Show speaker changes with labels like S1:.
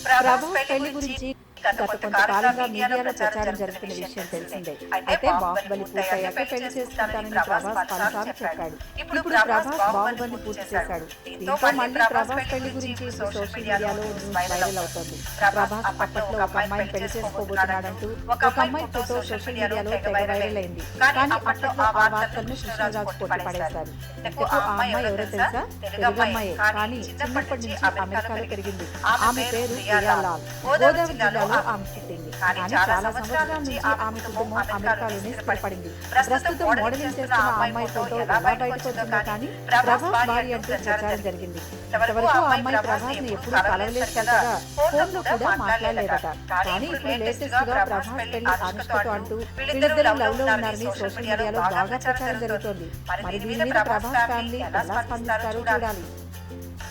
S1: ప్రభాస్ పెళ్లి గురించి గత కొంతకాలంగా మీడియాలో ప్రచారం జరుగుతున్న విషయం తెలిసిందే. అయితే బాహుబలి పూర్తయ్యాక పెళ్లి చేసుకుంటానని ప్రభాస్ పలుసార్లు చెప్పాడు. ఇప్పుడు ప్రభాస్ బాహుబలిని పూర్తి చేశాడు. దీంతో మళ్ళీ ప్రభాస్ పెళ్లి గురించి ఇప్పుడు సోషల్ మీడియాలో న్యూస్ వైరల్ అవుతోంది. ప్రభాస్ అప్పట్లో ఒక అమ్మాయిని పెళ్లి చేసుకోబోతున్నాడంటూ ఒక అమ్మాయి ఫోటో సోషల్ మీడియాలో తెగ వైరల్ అయింది. కానీ అప్పట్లో ఆ వార్తలను కృష్ణరాజు కొట్టిపడేశారు. ఇంతకు ఆ అమ్మాయి ఎవరో తెలుసా? తెలుగు అమ్మాయే, కానీ చిన్నప్పటి నుంచి అమెరికాలో పెరిగింది. ఆమె పేరు ప్రియాలాల్. గోదావరి జిల్లాలో ఆమె పుట్టింది. కానీ చాలా సంవత్సరాల నుంచి ఆమె కుటుంబం అమెరికాలోనే స్థిరపడింది. ప్రస్తుతం మోడలింగ్ చేస్తున్న ఆ అమ్మాయి ఫోటో ఎలా బయటకు వచ్చిందో కానీ ప్రభాస్ భార్య అంటూ ప్రచారం జరిగింది. ఇంతవరకు ఆ అమ్మాయి ప్రభాస్ ని ఎప్పుడు కలవలేదు కదా, ఫోన్ లో కూడా మాట్లాడలేదట. కానీ ఇప్పుడు లేటెస్ట్ గా ప్రభాస్ పెళ్లి అనుష్కతో అంటూ వీళ్ళిద్దరూ లవ్ లో ఉన్నారని సోషల్ మీడియాలో బాగా ప్రచారం జరుగుతోంది. మరి దీని మీద ప్రభాస్ ఫ్యామిలీ ఎలా స్పందిస్తారో చూడాలి.